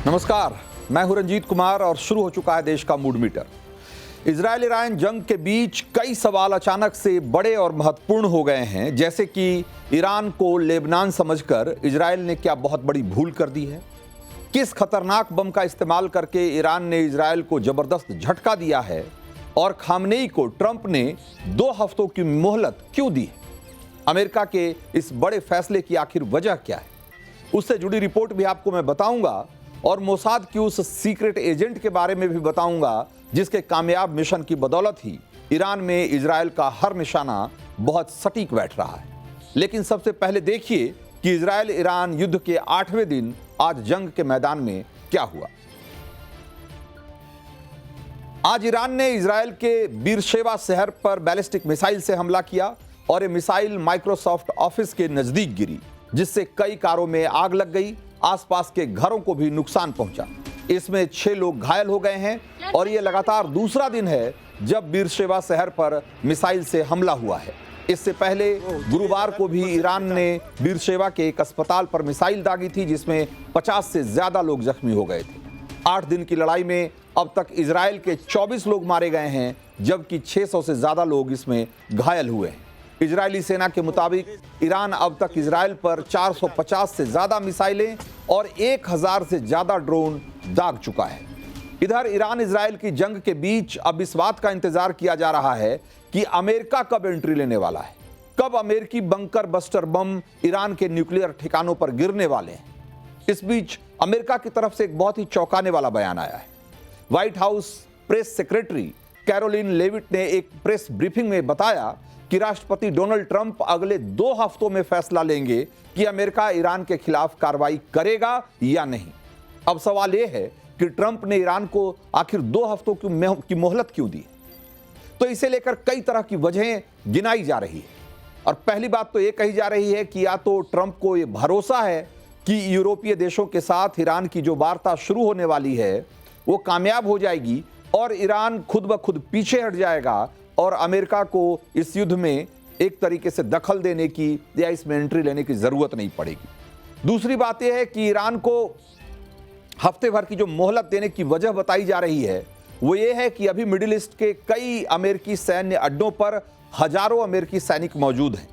नमस्कार, मैं हूं रंजीत कुमार और शुरू हो चुका है देश का मूड मीटर। इजरायल ईरान जंग के बीच कई सवाल अचानक से बड़े और महत्वपूर्ण हो गए हैं, जैसे कि ईरान को लेबनान समझकर इजरायल ने क्या बहुत बड़ी भूल कर दी है, किस खतरनाक बम का इस्तेमाल करके ईरान ने इजरायल को जबरदस्त झटका दिया है और खामनेई को ट्रंप ने 2 हफ्तों की मोहलत क्यों दी है, अमेरिका के इस बड़े फैसले की आखिर वजह क्या है, उससे जुड़ी रिपोर्ट भी आपको मैं बताऊंगा और मोसाद की उस सीक्रेट एजेंट के बारे में भी बताऊंगा जिसके कामयाब मिशन की बदौलत ही ईरान में इजरायल का हर निशाना बहुत सटीक बैठ रहा है। लेकिन सबसे पहले देखिए कि इजरायल ईरान युद्ध के 8वें दिन आज जंग के मैदान में क्या हुआ। आज ईरान ने इजरायल के बीरशेबा शहर पर बैलिस्टिक मिसाइल से हमला किया और ये मिसाइल माइक्रोसॉफ्ट ऑफिस के नजदीक गिरी, जिससे कई कारों में आग लग गई, आसपास के घरों को भी नुकसान पहुंचा। इसमें 6 लोग घायल हो गए हैं और यह लगातार दूसरा दिन है जब बीरशेबा शहर पर मिसाइल से हमला हुआ है। इससे पहले गुरुवार को भी ईरान ने बीरशेबा के एक अस्पताल पर मिसाइल दागी थी, जिसमें 50 से ज्यादा लोग जख्मी हो गए थे। 8 दिन की लड़ाई में अब तक इजरायल के 24 लोग मारे गए हैं, जबकि 600 से ज्यादा लोग इसमें घायल हुए हैं। इजरायली सेना के मुताबिक ईरान अब तक इजरायल पर 450 से ज्यादा मिसाइलें और 1000 से ज्यादा ड्रोन दाग चुका है। इधर ईरान इजरायल की जंग के बीच अब इस बात का इंतजार किया जा रहा है कि अमेरिका कब एंट्री लेने वाला है, कब अमेरिकी बंकर बस्टर बम ईरान के न्यूक्लियर ठिकानों पर गिरने वाले हैं। इस बीच अमेरिका की तरफ से एक बहुत ही चौंकाने वाला बयान आया है। White house press secretary Karoline Leavitt ने एक प्रेस ब्रीफिंग में बताया कि राष्ट्रपति डोनाल्ड ट्रंप अगले 2 हफ्तों में फैसला लेंगे कि अमेरिका ईरान के खिलाफ कार्रवाई करेगा या नहीं। अब सवाल यह है कि ट्रंप ने ईरान को आखिर 2 हफ्तों की मोहलत क्यों दी, तो इसे लेकर कई तरह की वजहें गिनाई जा रही है। और पहली बात तो यह कही जा रही है कि या तो ट्रंप को यह भरोसा है कि यूरोपीय देशों के साथ ईरान की जो वार्ता शुरू होने वाली है वो कामयाब हो जाएगी और ईरान खुद ब खुद पीछे हट जाएगा और अमेरिका को इस युद्ध में एक तरीके से दखल देने की या इसमें एंट्री लेने की जरूरत नहीं पड़ेगी। दूसरी बात यह है कि ईरान को हफ्ते भर की जो मोहलत देने की वजह बताई जा रही है वो ये है कि अभी मिडिल ईस्ट के कई अमेरिकी सैन्य अड्डों पर हजारों अमेरिकी सैनिक मौजूद हैं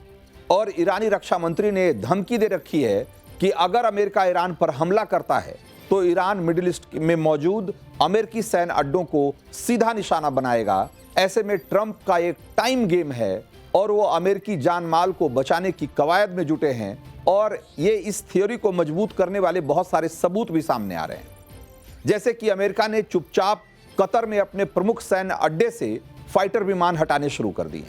और ईरानी रक्षा मंत्री ने धमकी दे रखी है कि अगर अमेरिका ईरान पर हमला करता है तो ईरान मिडिल ईस्ट में मौजूद अमेरिकी सैन्य अड्डों को सीधा निशाना बनाएगा। ऐसे में ट्रंप का एक टाइम गेम है और वो अमेरिकी जान माल को बचाने की कवायद में जुटे हैं और ये इस थ्योरी को मजबूत करने वाले बहुत सारे सबूत भी सामने आ रहे हैं। जैसे कि अमेरिका ने चुपचाप कतर में अपने प्रमुख सैन्य अड्डे से फाइटर विमान हटाने शुरू कर दिए।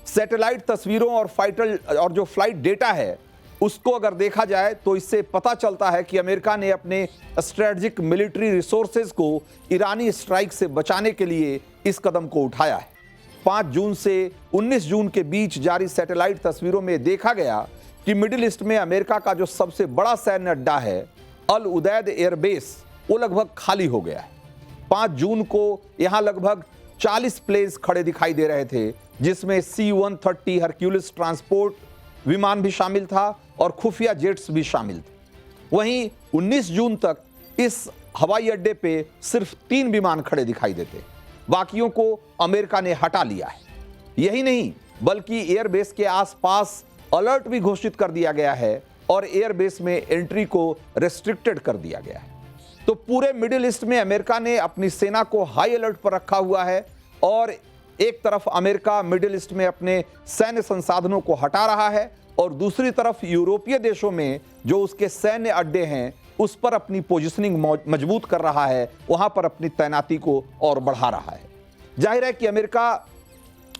सैटेलाइट तस्वीरों और जो फ्लाइट डेटा है उसको अगर देखा जाए तो इससे पता चलता है कि अमेरिका ने अपने स्ट्रेटेजिक मिलिट्री रिसोर्सेज को ईरानी स्ट्राइक से बचाने के लिए इस कदम को उठाया है। 5 जून से 19 जून के बीच जारी सैटेलाइट तस्वीरों में देखा गया कि मिडिल ईस्ट में अमेरिका का जो सबसे बड़ा सैन्य अड्डा है अल उदैद एयरबेस वो लगभग खाली हो गया है। 5 जून को यहां लगभग 40 प्लेन्स खड़े दिखाई दे रहे थे, जिसमें C-130 हरक्यूलिस ट्रांसपोर्ट विमान भी शामिल था और खुफिया जेट्स भी शामिल थे। वहीं 19 जून तक इस हवाई अड्डे पे सिर्फ 3 विमान खड़े दिखाई देते, बाकियों को अमेरिका ने हटा लिया है। यही नहीं बल्कि एयरबेस के आसपास अलर्ट भी घोषित कर दिया गया है और एयरबेस में एंट्री को रेस्ट्रिक्टेड कर दिया गया है। तो पूरे मिडिल ईस्ट में अमेरिका ने अपनी सेना को हाई अलर्ट पर रखा हुआ है और एक तरफ अमेरिका मिडिल ईस्ट में अपने सैन्य संसाधनों को हटा रहा है और दूसरी तरफ यूरोपीय देशों में जो उसके सैन्य अड्डे हैं उस पर अपनी पोजीशनिंग मजबूत कर रहा है, वहां पर अपनी तैनाती को और बढ़ा रहा है। जाहिर है कि अमेरिका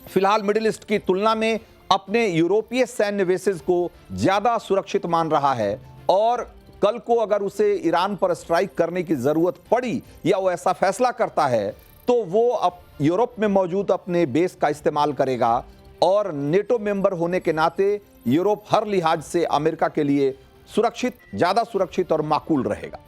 फिलहाल मिडिल ईस्ट की तुलना में अपने यूरोपीय सैन्य बेसेस को ज्यादा सुरक्षित मान रहा है और कल को अगर उसे ईरान पर स्ट्राइक करने की जरूरत पड़ी या वो ऐसा फैसला करता है तो वो अब यूरोप में मौजूद अपने बेस का इस्तेमाल करेगा और नेटो मेंबर होने के नाते यूरोप हर लिहाज से अमेरिका के लिए सुरक्षित, ज्यादा सुरक्षित और माकूल रहेगा।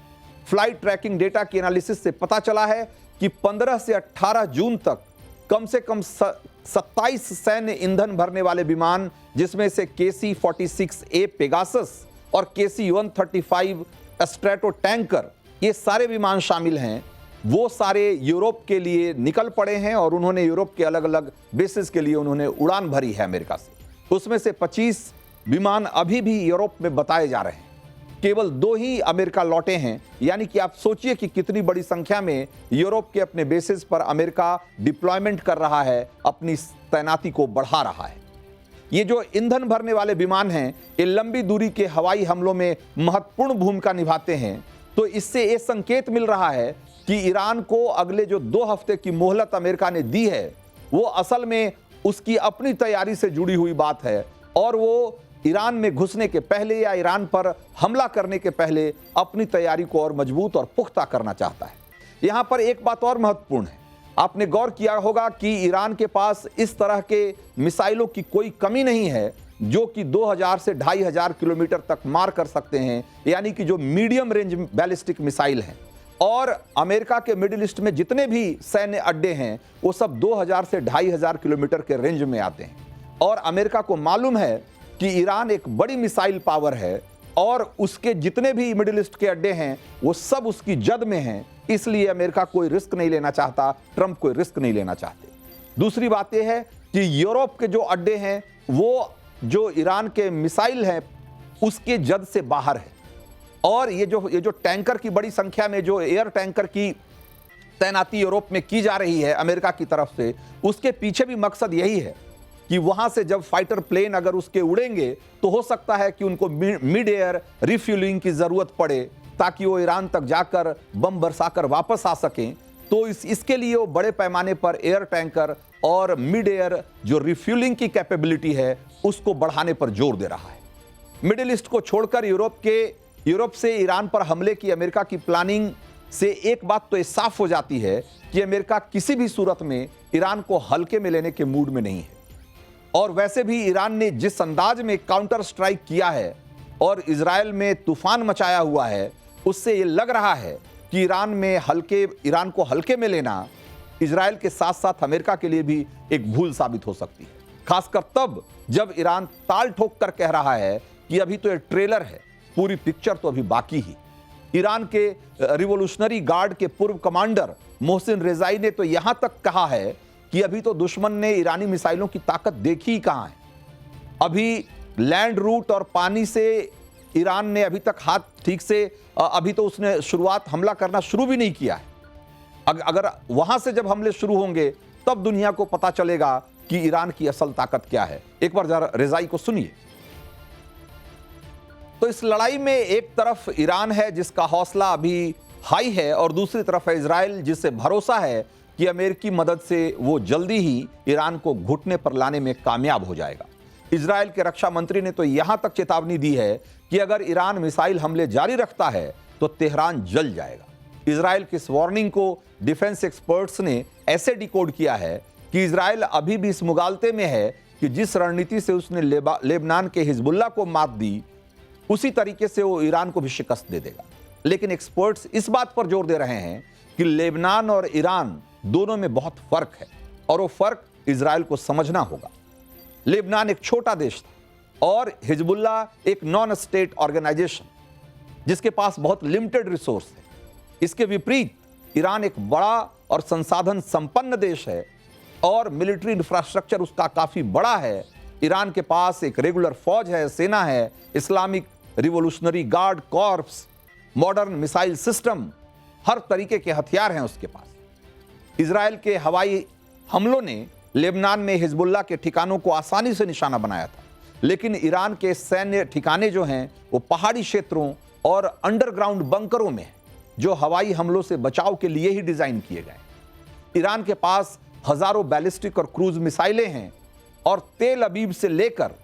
फ्लाइट ट्रैकिंग डेटा की एनालिसिस से पता चला है कि 15 से 18 जून तक कम से कम 27 सैन्य ईंधन भरने वाले विमान, जिसमें से KC-46A पेगासस और KC-135 स्ट्रेटो टैंकर ये सारे विमान शामिल हैं वो सारे यूरोप के लिए निकल पड़े हैं और उन्होंने यूरोप के अलग अलग बेसिस के लिए उन्होंने उड़ान भरी है अमेरिका से। उसमें से 25 विमान अभी भी यूरोप में बताए जा रहे हैं, केवल 2 ही अमेरिका लौटे हैं। यानी कि आप सोचिए कि कितनी बड़ी संख्या में यूरोप के अपने बेसिस पर अमेरिका डिप्लॉयमेंट कर रहा है, अपनी तैनाती को बढ़ा रहा है। ये जो ईंधन भरने वाले विमान हैं ये लंबी दूरी के हवाई हमलों में महत्वपूर्ण भूमिका निभाते हैं। तो इससे ये संकेत मिल रहा है कि ईरान को अगले जो 2 हफ्ते की मोहलत अमेरिका ने दी है वो असल में उसकी अपनी तैयारी से जुड़ी हुई बात है और वो ईरान में घुसने के पहले या ईरान पर हमला करने के पहले अपनी तैयारी को और मजबूत और पुख्ता करना चाहता है। यहां पर एक बात और महत्वपूर्ण है, आपने गौर किया होगा कि ईरान के पास इस तरह के मिसाइलों की कोई कमी नहीं है जो कि 2000 से 2500 किलोमीटर तक मार कर सकते हैं, यानी कि जो मीडियम रेंज बैलिस्टिक मिसाइल हैं। और अमेरिका के मिडिल ईस्ट में जितने भी सैन्य अड्डे हैं वो सब 2000 से 2500 किलोमीटर के रेंज में आते हैं। और अमेरिका को मालूम है कि ईरान एक बड़ी मिसाइल पावर है और उसके जितने भी मिडिल ईस्ट के अड्डे हैं वो सब उसकी जद में हैं, इसलिए अमेरिका कोई रिस्क नहीं लेना चाहता, ट्रंप कोई रिस्क नहीं लेना चाहते। दूसरी बात यह है कि यूरोप के जो अड्डे हैं वो जो ईरान के मिसाइल हैं उसके जद से बाहर है। और ये जो टैंकर की बड़ी संख्या में जो एयर टैंकर की तैनाती यूरोप में की जा रही है अमेरिका की तरफ से, उसके पीछे भी मकसद यही है कि वहां से जब फाइटर प्लेन अगर उसके उड़ेंगे तो हो सकता है कि उनको मिड एयर रिफ्यूलिंग की जरूरत पड़े ताकि वो ईरान तक जाकर बम बरसाकर वापस आ सकें। तो इसके लिए वो बड़े पैमाने पर एयर टैंकर और मिड एयर जो रिफ्यूलिंग की कैपेबिलिटी है उसको बढ़ाने पर जोर दे रहा है। मिडिल ईस्ट को छोड़कर यूरोप से ईरान पर हमले की अमेरिका की प्लानिंग से एक बात तो ये साफ हो जाती है कि अमेरिका किसी भी सूरत में ईरान को हल्के में लेने के मूड में नहीं है। और वैसे भी ईरान ने जिस अंदाज में काउंटर स्ट्राइक किया है और इजराइल में तूफान मचाया हुआ है, उससे ये लग रहा है कि ईरान को हल्के में लेना इजराइल के साथ साथ अमेरिका के लिए भी एक भूल साबित हो सकती है, खासकर तब जब ईरान ताल ठोक कर कह रहा है कि अभी तो ये ट्रेलर है, पूरी पिक्चर तो अभी बाकी ही। ईरान के रिवोल्यूशनरी गार्ड के पूर्व कमांडर मोहसिन रेजाई ने तो यहां तक कहा है कि अभी तो दुश्मन ने ईरानी मिसाइलों की ताकत देखी ही कहां है। अभी लैंड रूट और पानी से ईरान ने अभी तक हाथ ठीक से अभी तो उसने हमला करना शुरू भी नहीं किया है। अगर वहां से जब हमले शुरू होंगे तब दुनिया को पता चलेगा कि ईरान की असल ताकत क्या है। एक बार जरा रेजाई को सुनिए। तो इस लड़ाई में एक तरफ ईरान है जिसका हौसला अभी हाई है और दूसरी तरफ है इजराइल जिसे भरोसा है कि अमेरिकी मदद से वो जल्दी ही ईरान को घुटने पर लाने में कामयाब हो जाएगा। इजराइल के रक्षा मंत्री ने तो यहां तक चेतावनी दी है कि अगर ईरान मिसाइल हमले जारी रखता है तो तेहरान जल जाएगा। इजराइल की इस वार्निंग को डिफेंस एक्सपर्ट्स ने ऐसे डिकोड किया है कि इजराइल अभी भी इस मुगालते में है कि जिस रणनीति से उसने लेबनान के हिजबुल्ला को मात दी उसी तरीके से वो ईरान को भी शिकस्त दे देगा। लेकिन एक्सपर्ट्स इस बात पर जोर दे रहे हैं कि लेबनान और ईरान दोनों में बहुत फर्क है और वो फर्क इजराइल को समझना होगा। लेबनान एक छोटा देश था और हिजबुल्ला एक नॉन स्टेट ऑर्गेनाइजेशन जिसके पास बहुत लिमिटेड रिसोर्स है। इसके विपरीत ईरान एक बड़ा और संसाधन संपन्न देश है और मिलिट्री इंफ्रास्ट्रक्चर उसका काफी बड़ा है। ईरान के पास एक रेगुलर फौज है, सेना है, Islamic revolutionary guard corps, modern missile system, हर तरीके के हथियार हैं उसके पास। इजराइल के हवाई हमलों ने लेबनान में हिजबुल्ला के ठिकानों को आसानी से निशाना बनाया था, लेकिन ईरान के सैन्य ठिकाने जो हैं वो पहाड़ी क्षेत्रों और अंडरग्राउंड बंकरों में हैं जो हवाई हमलों से बचाव के लिए ही डिजाइन किए गए। ईरान के पास हजारों बैलिस्टिक और क्रूज मिसाइलें हैं और तेल अबीब से लेकर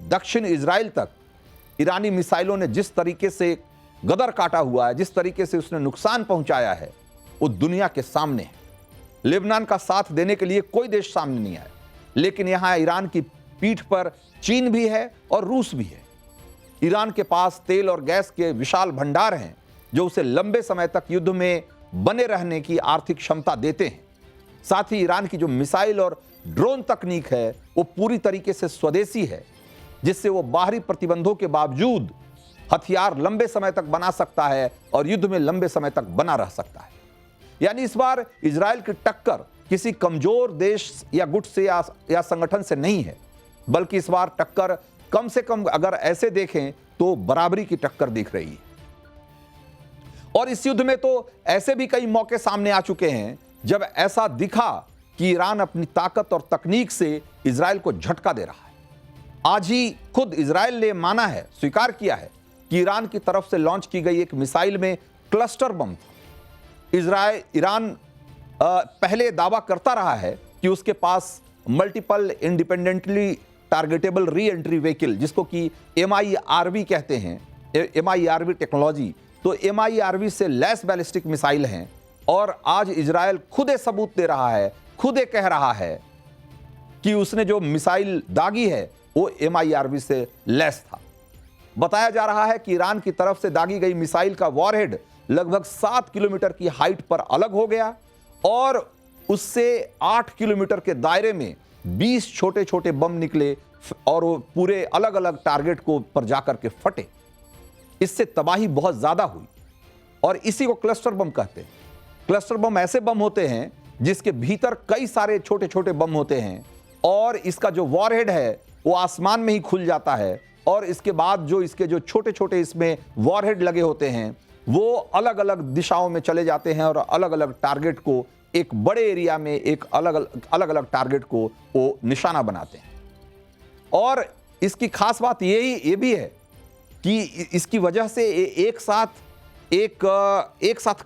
दक्षिण इजराइल तक ईरानी मिसाइलों ने जिस तरीके से गदर काटा हुआ है, जिस तरीके से उसने नुकसान पहुंचाया है, वो दुनिया के सामने है। लेबनान का साथ देने के लिए कोई देश सामने नहीं आया, लेकिन यहां ईरान की पीठ पर चीन भी है और रूस भी है। ईरान के पास तेल और गैस के विशाल भंडार हैं जो उसे लंबे समय तक युद्ध में बने रहने की आर्थिक क्षमता देते हैं। साथ ही ईरान की जो मिसाइल और ड्रोन तकनीक है वो पूरी तरीके से स्वदेशी है, जिससे वो बाहरी प्रतिबंधों के बावजूद हथियार लंबे समय तक बना सकता है और युद्ध में लंबे समय तक बना रह सकता है। यानी इस बार इजराइल की टक्कर किसी कमजोर देश या गुट से या संगठन से नहीं है, बल्कि इस बार टक्कर कम से कम अगर ऐसे देखें तो बराबरी की टक्कर दिख रही है। और इस युद्ध में तो ऐसे भी कई मौके सामने आ चुके हैं जब ऐसा दिखा कि ईरान अपनी ताकत और तकनीक से इजराइल को झटका दे रहा है। आज ही खुद इजराइल ने माना है, स्वीकार किया है कि ईरान की तरफ से लॉन्च की गई एक मिसाइल में क्लस्टर बम था। ईरान पहले दावा करता रहा है कि उसके पास multiple independently targetable re entry vehicle, जिसको कि MIRV कहते हैं, MIRV टेक्नोलॉजी, तो MIRV से लेस बैलिस्टिक मिसाइल हैं। और आज इजराइल खुद सबूत दे रहा है, खुद कह रहा है कि उसने जो मिसाइल दागी है वो MIRV से लेस था। बताया जा रहा है कि ईरान की तरफ से दागी गई मिसाइल का वॉरहेड लगभग 7 किलोमीटर की हाइट पर अलग हो गया और उससे 8 किलोमीटर के दायरे में 20 छोटे छोटे बम निकले और वो पूरे अलग अलग टारगेट को पर जाकर के फटे। इससे तबाही बहुत ज्यादा हुई और इसी को क्लस्टर बम कहते हैं। क्लस्टर बम ऐसे बम होते हैं जिसके भीतर कई सारे छोटे छोटे बम होते हैं और इसका जो वॉरहेड है वो आसमान में ही खुल जाता है और इसके बाद जो इसके जो छोटे छोटे इसमें वॉरहेड लगे होते हैं वो अलग अलग दिशाओं में चले जाते हैं और अलग अलग टारगेट को, एक बड़े एरिया में एक अलग अलग टारगेट को वो निशाना बनाते हैं। और इसकी खास बात ये भी है कि इसकी वजह से एक साथ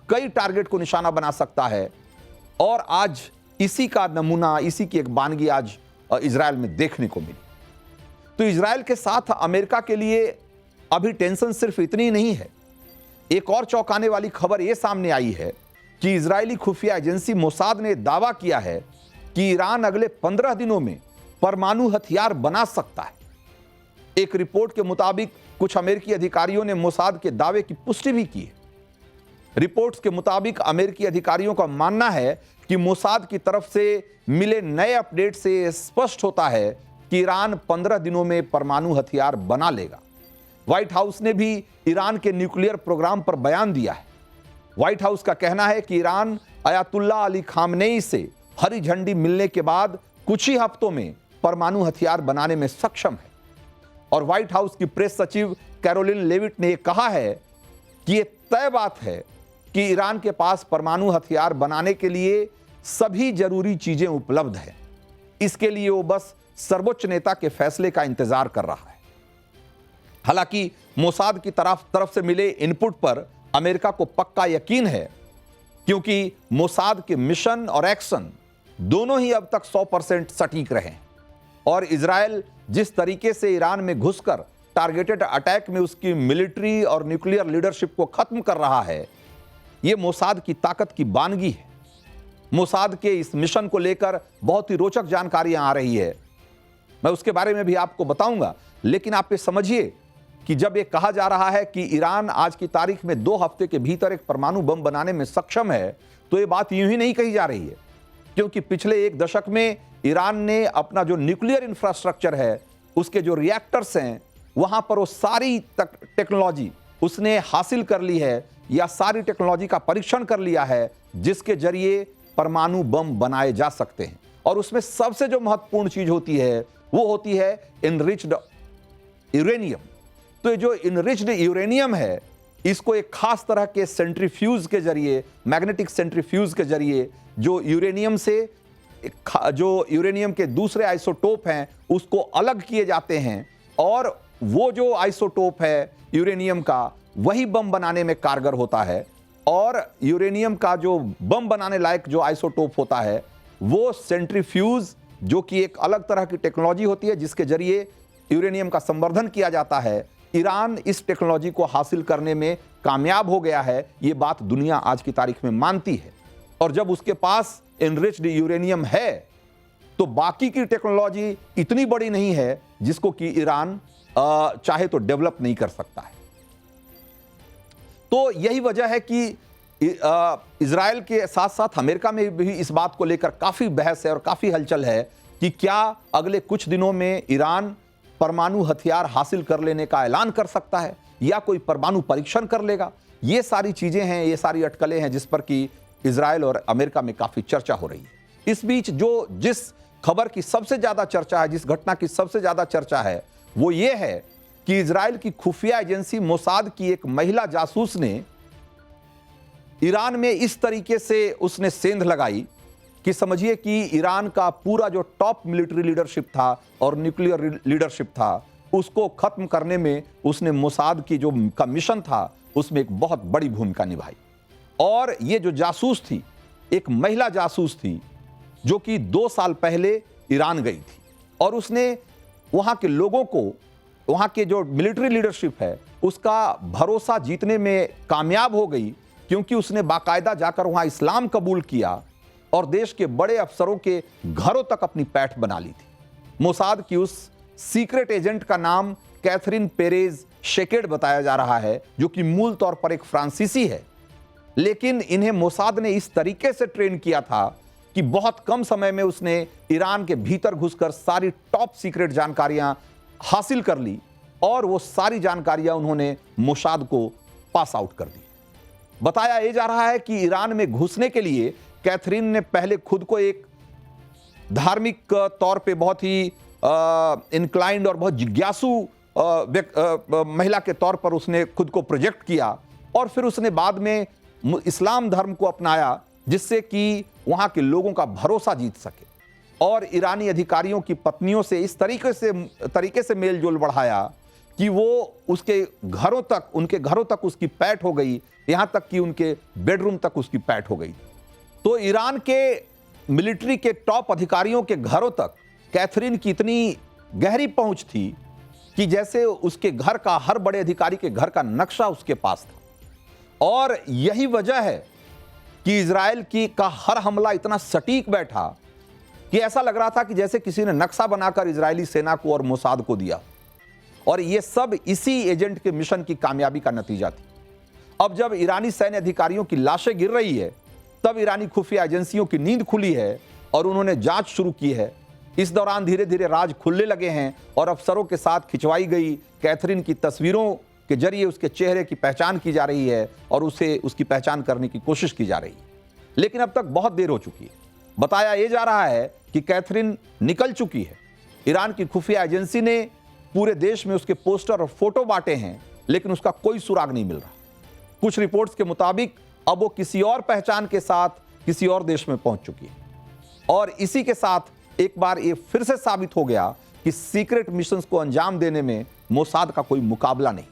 कई टारगेट को निशाना बना सकता है। और आज इसी का नमूना, इसी की एक बानगी आज इजराइल में देखने को मिली। तो इजराइल के साथ अमेरिका के लिए अभी टेंशन सिर्फ इतनी नहीं है। एक और चौंकाने वाली खबर यह सामने आई है कि इजरायली खुफिया एजेंसी मोसाद ने दावा किया है कि ईरान अगले 15 दिनों में परमाणु हथियार बना सकता है। एक रिपोर्ट के मुताबिक कुछ अमेरिकी अधिकारियों ने मोसाद के दावे की पुष्टि भी की है। रिपोर्ट्स के मुताबिक अमेरिकी अधिकारियों का मानना है कि मोसाद की तरफ से मिले नए अपडेट से स्पष्ट होता है कि ईरान 15 दिनों में परमाणु हथियार बना लेगा। व्हाइट हाउस ने भी ईरान के न्यूक्लियर प्रोग्राम पर बयान दिया है। व्हाइट हाउस का कहना है कि ईरान अयातुल्ला अली खामनेई से हरी झंडी मिलने के बाद कुछ ही हफ्तों में परमाणु हथियार बनाने में सक्षम है। और व्हाइट हाउस की प्रेस सचिव कैरोलिन लेविट ने कहा है कि यह तय बात है कि ईरान के पास परमाणु हथियार बनाने के लिए सभी जरूरी चीजें उपलब्ध है। इसके लिए वो बस सर्वोच्च नेता के फैसले का इंतजार कर रहा है। हालांकि मोसाद की तरफ से मिले इनपुट पर अमेरिका को पक्का यकीन है, क्योंकि मोसाद के मिशन और एक्शन दोनों ही अब तक 100% सटीक रहे हैं। और इजराइल जिस तरीके से ईरान में घुसकर टारगेटेड अटैक में उसकी मिलिट्री और न्यूक्लियर लीडरशिप को खत्म कर रहा है, यह मोसाद की ताकत की बानगी है। मोसाद के इस मिशन को लेकर बहुत ही रोचक जानकारियां आ रही है, मैं उसके बारे में भी आपको बताऊंगा। लेकिन आप ये समझिए कि जब ये कहा जा रहा है कि ईरान आज की तारीख में 2 हफ्ते के भीतर एक परमाणु बम बनाने में सक्षम है, तो ये बात यूं ही नहीं कही जा रही है, क्योंकि पिछले 1 दशक में ईरान ने अपना जो न्यूक्लियर इंफ्रास्ट्रक्चर है, उसके जो रिएक्टर्स हैं, वहां पर वो सारी टेक्नोलॉजी उसने हासिल कर ली है या सारी टेक्नोलॉजी का परीक्षण कर लिया है जिसके जरिए परमाणु बम बनाए जा सकते हैं। और उसमें सबसे जो महत्वपूर्ण चीज होती है वो होती है इनरिच्ड यूरेनियम। तो ये जो इनरिच्ड यूरेनियम है, इसको एक खास तरह के सेंट्रीफ्यूज के जरिए, मैग्नेटिक सेंट्रीफ्यूज के जरिए जो यूरेनियम के दूसरे आइसोटोप हैं उसको अलग किए जाते हैं, और वो जो आइसोटोप है यूरेनियम का, वही बम बनाने में कारगर होता है। और यूरेनियम का जो बम बनाने लायक जो आइसोटोप होता है वो सेंट्रीफ्यूज, जो कि एक अलग तरह की टेक्नोलॉजी होती है जिसके जरिए यूरेनियम का संवर्धन किया जाता है। ईरान इस टेक्नोलॉजी को हासिल करने में कामयाब हो गया है, ये बात दुनिया आज की तारीख में मानती है। और जब उसके पास एनरिच्ड यूरेनियम है तो बाकी की टेक्नोलॉजी इतनी बड़ी नहीं है जिसको कि ईरान चाहे तो डेवलप नहीं कर सकता है। तो यही वजह है कि इजराइल के साथ साथ अमेरिका में भी इस बात को लेकर काफी बहस है और काफी हलचल है कि क्या अगले कुछ दिनों में ईरान परमाणु हथियार हासिल कर लेने का ऐलान कर सकता है, या कोई परमाणु परीक्षण कर लेगा। ये सारी चीजें हैं, ये सारी अटकलें हैं जिस पर कि इजराइल और अमेरिका में काफी चर्चा हो रही है। इस बीच जिस खबर की सबसे ज्यादा चर्चा है, जिस घटना की सबसे ज्यादा चर्चा है, वो ये है कि इजराइल की खुफिया एजेंसी मोसाद की एक महिला जासूस ने ईरान में इस तरीके से उसने सेंध लगाई कि समझिए कि ईरान का पूरा जो टॉप मिलिट्री लीडरशिप था और न्यूक्लियर लीडरशिप था, उसको खत्म करने में उसने मोसाद की जो का मिशन था उसमें एक बहुत बड़ी भूमिका निभाई। और ये जो जासूस थी, एक महिला जासूस थी जो कि 2 साल पहले ईरान गई थी और उसने वहां के लोगों को, वहां के जो मिलिट्री लीडरशिप है उसका भरोसा जीतने में कामयाब हो गई, क्योंकि उसने बाकायदा जाकर वहां इस्लाम कबूल किया और देश के बड़े अफसरों के घरों तक अपनी पैठ बना ली थी। मोसाद की उस सीक्रेट एजेंट का नाम कैथरीन पेरेज शेकेड बताया जा रहा है, जो कि मूल तौर पर एक फ्रांसीसी है, लेकिन इन्हें मोसाद ने इस तरीके से ट्रेन किया था कि बहुत कम समय में उसने ईरान के भीतर घुसकर सारी टॉप सीक्रेट जानकारियां हासिल कर ली और वो सारी जानकारियां उन्होंने मोसाद को पास आउट कर दी। बताया यह जा रहा है कि ईरान में घुसने के लिए कैथरीन ने पहले खुद को एक धार्मिक तौर पे बहुत ही इंक्लाइंड और बहुत जिज्ञासु महिला के तौर पर उसने खुद को प्रोजेक्ट किया और फिर उसने बाद में इस्लाम धर्म को अपनाया, जिससे कि वहां के लोगों का भरोसा जीत सके और ईरानी अधिकारियों की पत्नियों से इस तरीके से मेल जोल बढ़ाया कि वो उसके घरों तक, उनके घरों तक उसकी पैठ हो गई, यहां तक कि उनके बेडरूम तक उसकी पैठ हो गई। तो ईरान के मिलिट्री के टॉप अधिकारियों के घरों तक कैथरीन की इतनी गहरी पहुंच थी कि जैसे उसके घर का, हर बड़े अधिकारी के घर का नक्शा उसके पास था। और यही वजह है कि इजराइल का हर हमला इतना सटीक बैठा कि ऐसा लग रहा था कि जैसे किसी ने नक्शा बनाकर इजरायली सेना को और मोसाद को दिया। और यह सब इसी एजेंट के मिशन की कामयाबी का नतीजा थी। अब जब ईरानी सैन्य अधिकारियों की लाशें गिर रही है, तब ईरानी खुफिया एजेंसियों की नींद खुली है और उन्होंने जांच शुरू की है। इस दौरान धीरे धीरे राज खुलने लगे हैं और अफसरों के साथ खिंचवाई गई कैथरीन की तस्वीरों के जरिए उसके चेहरे की पहचान की जा रही है और उसे उसकी पहचान करने की कोशिश की जा रही है। लेकिन अब तक बहुत देर हो चुकी है। बताया यह जा रहा है कि कैथरीन निकल चुकी है। ईरान की खुफिया एजेंसी ने पूरे देश में उसके पोस्टर और फोटो बांटे हैं, लेकिन उसका कोई सुराग नहीं मिल रहा। कुछ रिपोर्ट्स के मुताबिक अब वो किसी और पहचान के साथ किसी और देश में पहुंच चुकी है। और इसी के साथ एक बार ये फिर से साबित हो गया कि सीक्रेट मिशंस को अंजाम देने में मोसाद का कोई मुकाबला नहीं।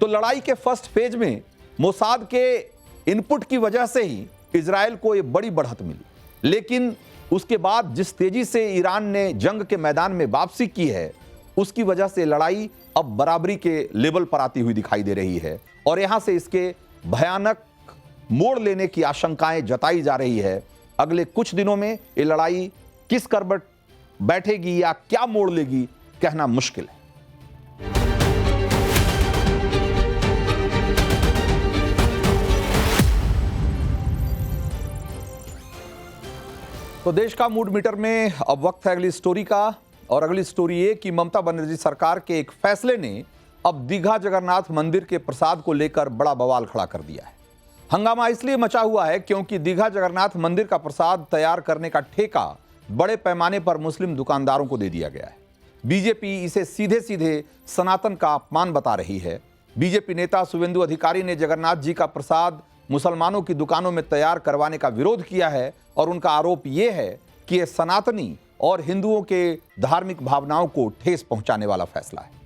तो लड़ाई के फर्स्ट फेज में मोसाद के इनपुट की वजह से ही इजराइल को ये बड़ी बढ़त मिली, लेकिन उसके बाद जिस तेजी से ईरान ने जंग के मैदान में वापसी की है, उसकी वजह से लड़ाई अब बराबरी के लेवल पर आती हुई दिखाई दे रही है और यहां से इसके भयानक मोड़ लेने की आशंकाएं जताई जा रही है। अगले कुछ दिनों में ये लड़ाई किस करवट बैठेगी या क्या मोड़ लेगी, कहना मुश्किल है। तो देश का मूड मीटर में अब वक्त है अगली स्टोरी का, और अगली स्टोरी ये कि ममता बनर्जी सरकार के एक फैसले ने अब दीघा जगन्नाथ मंदिर के प्रसाद को लेकर बड़ा बवाल खड़ा कर दिया है। हंगामा इसलिए मचा हुआ है क्योंकि दीघा जगन्नाथ मंदिर का प्रसाद तैयार करने का ठेका बड़े पैमाने पर मुस्लिम दुकानदारों को दे दिया गया है। बीजेपी इसे सीधे सीधे सनातन का अपमान बता रही है। बीजेपी नेता शुवेंदु अधिकारी ने जगन्नाथ जी का प्रसाद मुसलमानों की दुकानों में तैयार करवाने का विरोध किया है और उनका आरोप यह है कि यह सनातनी और हिंदुओं के धार्मिक भावनाओं को ठेस पहुंचाने वाला फैसला है।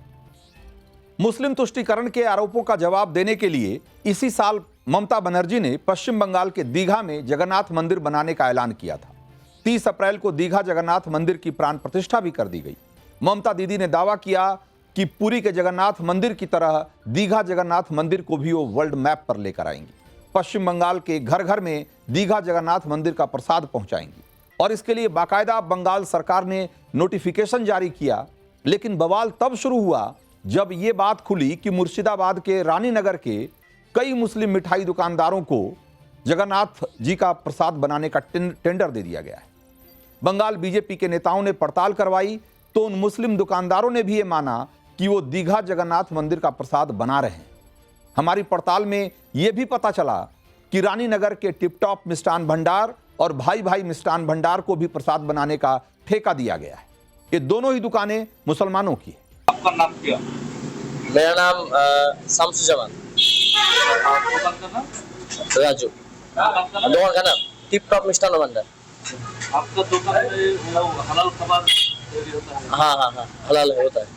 मुस्लिम तुष्टीकरण के आरोपों का जवाब देने के लिए इसी साल ममता बनर्जी ने पश्चिम बंगाल के दीघा में जगन्नाथ मंदिर बनाने का ऐलान किया था। 30 अप्रैल को दीघा जगन्नाथ मंदिर की प्राण प्रतिष्ठा भी कर दी गई। ममता दीदी ने दावा किया कि पुरी के जगन्नाथ मंदिर की तरह दीघा जगन्नाथ मंदिर को भी वो वर्ल्ड मैप पर लेकर आएंगी। पश्चिम बंगाल के घर घर में दीघा जगन्नाथ मंदिर का प्रसाद पहुंचाएंगी और इसके लिए बाकायदा बंगाल सरकार ने नोटिफिकेशन जारी किया। लेकिन बवाल तब शुरू हुआ जब यह बात खुली कि मुर्शिदाबाद के रानीनगर के कई मुस्लिम मिठाई दुकानदारों को जगन्नाथ जी का प्रसाद बनाने का टेंडर दे दिया गया है। बंगाल बीजेपी के नेताओं ने पड़ताल करवाई तो उन मुस्लिम दुकानदारों ने भी ये माना कि वो दीघा जगन्नाथ मंदिर का प्रसाद बना रहे हैं। हमारी पड़ताल में यह भी पता चला कि रानीनगर के टिपटॉप मिष्ठान भंडार और भाई भाई मिष्ठान भंडार को भी प्रसाद बनाने का ठेका दिया गया है। ये दोनों ही दुकानें मुसलमानों की है। आपका नाम क्या? मेरा नाम शामसुज्जमान आपको दुकान का नाम? राजू। दुकान का नाम? दुकान का नाम टिपटॉप मिष्ठान भंडार। आपका दुकान में वो हलाल कबाब तैयारी होता है? हाँ, हलाल होता है।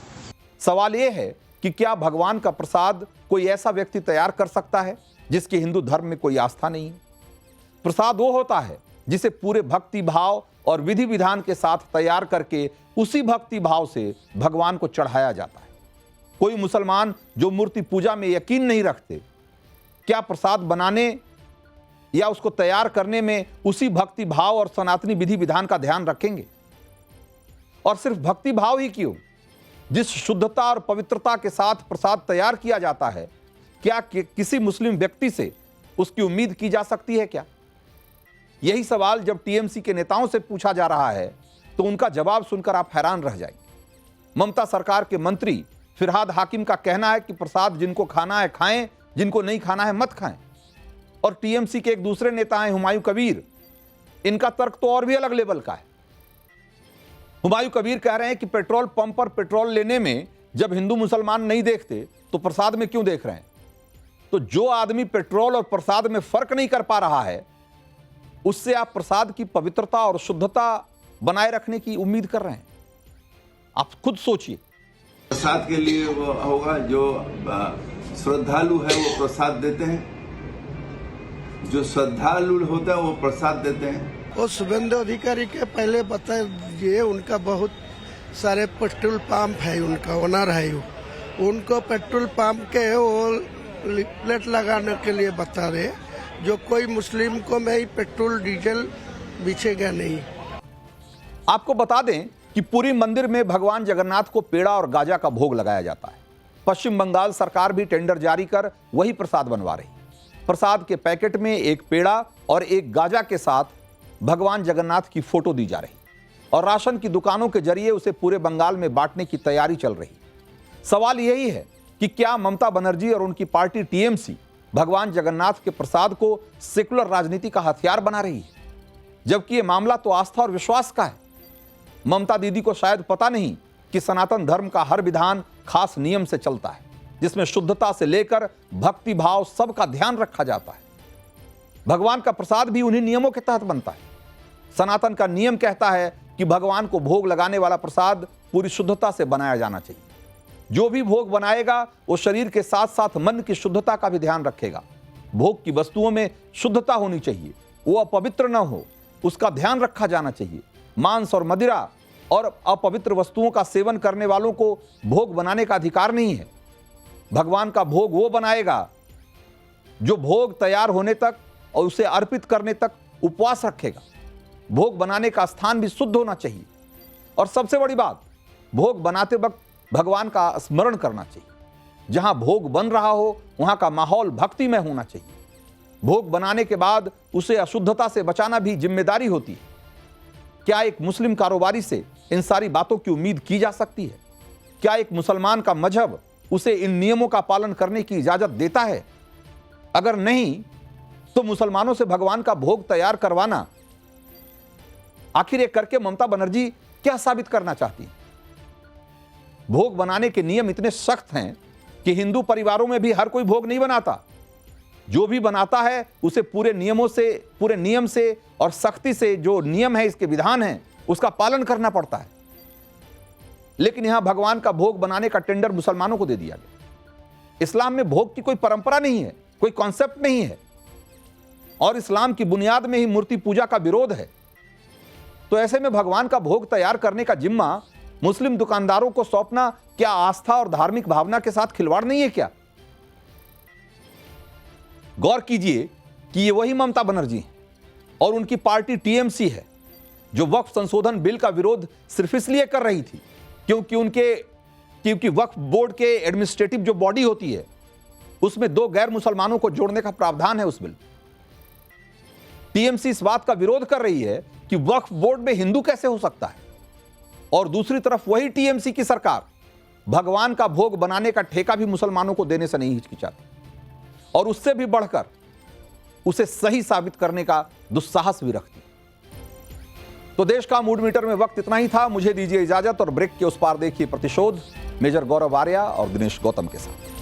सवाल यह है कि क्या भगवान का प्रसाद कोई ऐसा व्यक्ति तैयार कर सकता है जिसके हिंदू धर्म में कोई आस्था नहीं है? प्रसाद वो होता है जिसे पूरे भक्ति भाव और विधि विधान के साथ तैयार करके उसी भक्ति भाव से भगवान को चढ़ाया जाता है। कोई मुसलमान जो मूर्ति पूजा में यकीन नहीं रखते, क्या प्रसाद बनाने या उसको तैयार करने में उसी भक्ति भाव और सनातनी विधि विधान का ध्यान रखेंगे? और सिर्फ भक्ति भाव ही क्यों, जिस शुद्धता और पवित्रता के साथ प्रसाद तैयार किया जाता है, क्या किसी मुस्लिम व्यक्ति से उसकी उम्मीद की जा सकती है क्या? यही सवाल जब टीएमसी के नेताओं से पूछा जा रहा है तो उनका जवाब सुनकर आप हैरान रह जाएंगे। ममता सरकार के मंत्री फिरहाद हाकिम का कहना है कि प्रसाद जिनको खाना है खाएं, जिनको नहीं खाना है मत खाएं। और टीएमसी के एक दूसरे नेता हैं हुमायूं कबीर, इनका तर्क तो और भी अलग लेवल का है। हुमायूं कबीर कह रहे हैं कि पेट्रोल पंप पर पेट्रोल लेने में जब हिंदू मुसलमान नहीं देखते तो प्रसाद में क्यों देख रहे हैं? तो जो आदमी पेट्रोल और प्रसाद में फर्क नहीं कर पा रहा है, उससे आप प्रसाद की पवित्रता और शुद्धता बनाए रखने की उम्मीद कर रहे हैं? आप खुद सोचिए। प्रसाद के लिए वो होगा जो श्रद्धालु है वो प्रसाद देते हैं, जो श्रद्धालु होता है वो प्रसाद देते हैं। वो शुभेंदु अधिकारी के पहले बता दिए, उनका बहुत सारे पेट्रोल पंप है, उनका ओनर है वो, उनको पेट्रोल पंप के वो लिफलेट लगाने के लिए बता रहे जो कोई मुस्लिम को में पेट्रोल डीजल बिछेगा नहीं। आपको बता दें कि पुरी मंदिर में भगवान जगन्नाथ को पेड़ा और गाजा का भोग लगाया जाता है। पश्चिम बंगाल सरकार भी टेंडर जारी कर वही प्रसाद बनवा रही। प्रसाद के पैकेट में एक पेड़ा और एक गाजा के साथ भगवान जगन्नाथ की फोटो दी जा रही और राशन की दुकानों के जरिए उसे पूरे बंगाल में बांटने की तैयारी चल रही। सवाल यही है कि क्या ममता बनर्जी और उनकी पार्टी टीएमसी भगवान जगन्नाथ के प्रसाद को सेकुलर राजनीति का हथियार बना रही है, जबकि यह मामला तो आस्था और विश्वास का है। ममता दीदी को शायद पता नहीं कि सनातन धर्म का हर विधान खास नियम से चलता है, जिसमें शुद्धता से लेकर भक्ति भाव सबका ध्यान रखा जाता है। भगवान का प्रसाद भी उन्हीं नियमों के तहत बनता है। सनातन का नियम कहता है कि भगवान को भोग लगाने वाला प्रसाद पूरी शुद्धता से बनाया जाना चाहिए। जो भी भोग बनाएगा वो शरीर के साथ साथ मन की शुद्धता का भी ध्यान रखेगा। भोग की वस्तुओं में शुद्धता होनी चाहिए, वो अपवित्र न हो, उसका ध्यान रखा जाना चाहिए। मांस और मदिरा और अपवित्र वस्तुओं का सेवन करने वालों को भोग बनाने का अधिकार नहीं है। भगवान का भोग वो बनाएगा जो भोग तैयार होने तक और उसे अर्पित करने तक उपवास रखेगा। भोग बनाने का स्थान भी शुद्ध होना चाहिए और सबसे बड़ी बात, भोग बनाते वक्त भगवान का स्मरण करना चाहिए। जहां भोग बन रहा हो वहां का माहौल भक्तिमय होना चाहिए। भोग बनाने के बाद उसे अशुद्धता से बचाना भी जिम्मेदारी होती है। क्या एक मुस्लिम कारोबारी से इन सारी बातों की उम्मीद की जा सकती है? क्या एक मुसलमान का मजहब उसे इन नियमों का पालन करने की इजाजत देता है? अगर नहीं तो मुसलमानों से भगवान का भोग तैयार करवाना आखिर ये करके ममता बनर्जी क्या साबित करना चाहती है? भोग बनाने के नियम इतने सख्त हैं कि हिंदू परिवारों में भी हर कोई भोग नहीं बनाता। जो भी बनाता है उसे पूरे नियम से और सख्ती से, जो नियम है, इसके विधान है, उसका पालन करना पड़ता है। लेकिन यहां भगवान का भोग बनाने का टेंडर मुसलमानों को दे दिया गया। इस्लाम में भोग की कोई परंपरा नहीं है, कोई कॉन्सेप्ट नहीं है और इस्लाम की बुनियाद में ही मूर्ति पूजा का विरोध है। तो ऐसे में भगवान का भोग तैयार करने का जिम्मा मुस्लिम दुकानदारों को सौंपना क्या आस्था और धार्मिक भावना के साथ खिलवाड़ नहीं है क्या? गौर कीजिए कि ये वही ममता बनर्जी है और उनकी पार्टी टीएमसी है जो वक्फ संशोधन बिल का विरोध सिर्फ इसलिए कर रही थी क्योंकि वक्फ बोर्ड के एडमिनिस्ट्रेटिव जो बॉडी होती है उसमें दो गैर मुसलमानों को जोड़ने का प्रावधान है उस बिल। टीएमसी इस बात का विरोध कर रही है कि वक्फ बोर्ड में हिंदू कैसे हो सकता है और दूसरी तरफ वही टीएमसी की सरकार भगवान का भोग बनाने का ठेका भी मुसलमानों को देने से नहीं हिचकिचाती, और उससे भी बढ़कर उसे सही साबित करने का दुस्साहस भी रखती। तो देश का मूड मीटर में वक्त इतना ही था। मुझे दीजिए इजाजत और ब्रेक के उस पार देखिए प्रतिशोध, मेजर गौरव आर्या और दिनेश गौतम के साथ।